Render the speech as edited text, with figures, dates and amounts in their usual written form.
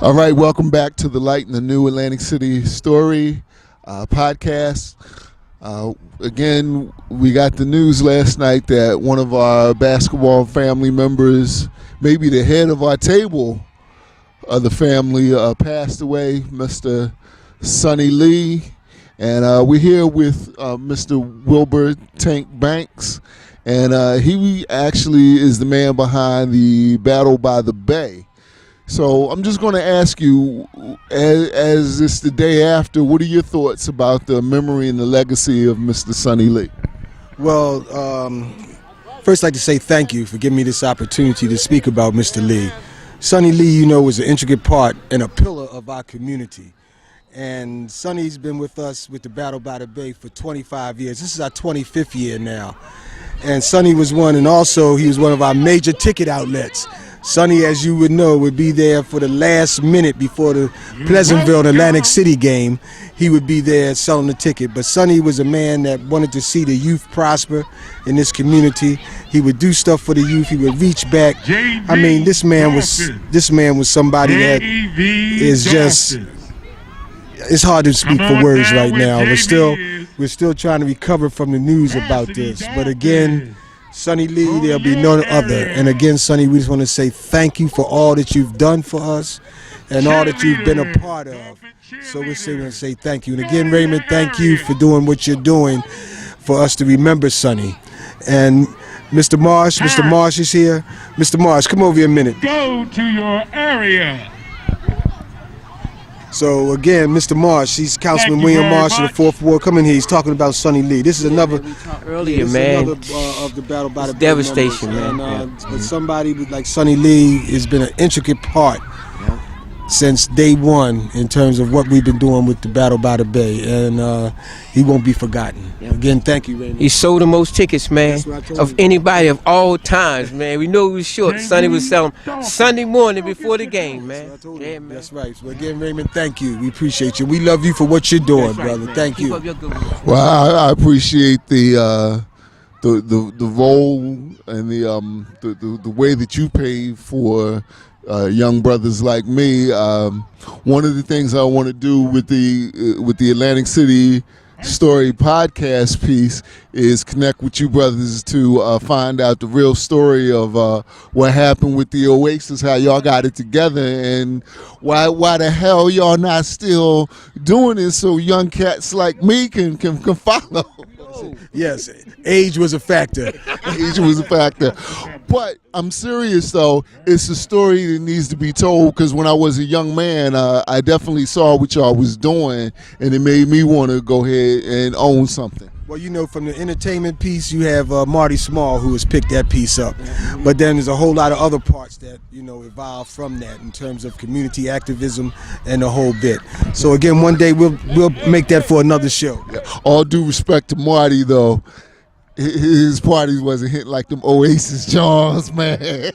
All right, welcome back to the Light in the New Atlantic City Story podcast. Again, we got the news last night that one of our basketball family members, maybe the head of our table of the family, passed away, Mr. Sonny Lea. And we're here with Mr. Wilbur Tank Banks. And he actually is the man behind the Battle by the Bay. So I'm just going to ask you, as it's the day after, what are your thoughts about the memory and the legacy of Mr. Sonny Lea? Well, first I'd like to say thank you for giving me this opportunity to speak about Mr. Lea. Sonny Lea, you know, was an intricate part and a pillar of our community. And Sonny's been with us with the Battle by the Bay for 25 years. This is our 25th year now. And Sonny was one, and also he was one of our major ticket outlets. Sonny, as you would know, would be there for the last minute before the Pleasantville and Atlantic City game. He would be there selling the ticket. But Sonny was a man that wanted to see the youth prosper in this community. He would do stuff for the youth. He would reach back. I mean, this man was somebody that is just. It's hard to speak for words right now. We're still trying to recover from the news about this. But again, Sonny Lea, there'll be no other. And again, Sonny, we just want to say thank you for all that you've done for us and all that you've been a part of. So we're going to say thank you. And again, Raymond, thank you for doing what you're doing for us to remember Sonny. And Mr. Marsh is here. Mr. Marsh, come over here a minute. Go to your area. So again, Mr. Marsh, he's Councilman William Marsh of the 4th Ward. Come in here. He's talking about Sonny Lea. This is another earlier, man. Of the Battle by the Bay devastation, members. man. But somebody like Sonny Lea has been an intricate part since day one in terms of what we've been doing with the Battle by the Bay, and he won't be forgotten. Again, thank you, Raymond. He sold the most tickets, man, of anybody of all times, man. We know he was short. Sonny was selling Sunday morning before the game, man. Yeah, man. That's right. So again, Raymond, thank you. We appreciate you. We love you for what you're doing, brother. Man. Thank you. Well, I appreciate the role and the way that you pay for young brothers like me. One of the things I want to do with the Atlantic City Story podcast piece is connect with you brothers to find out the real story of what happened with the Oasis, how y'all got it together, and why the hell y'all not still doing this so young cats like me can follow. Yes, age was a factor. Age was a factor. But I'm serious, though. It's a story that needs to be told, because when I was a young man, I definitely saw what y'all was doing, and it made me want to go ahead and own something. Well, you know, from the entertainment piece, you have Marty Small, who has picked that piece up. But then there's a whole lot of other parts that, you know, evolve from that in terms of community activism and the whole bit. So again, one day we'll make that for another show. Yeah. All due respect to Marty, though, his parties wasn't hitting like them Oasis Johns, man.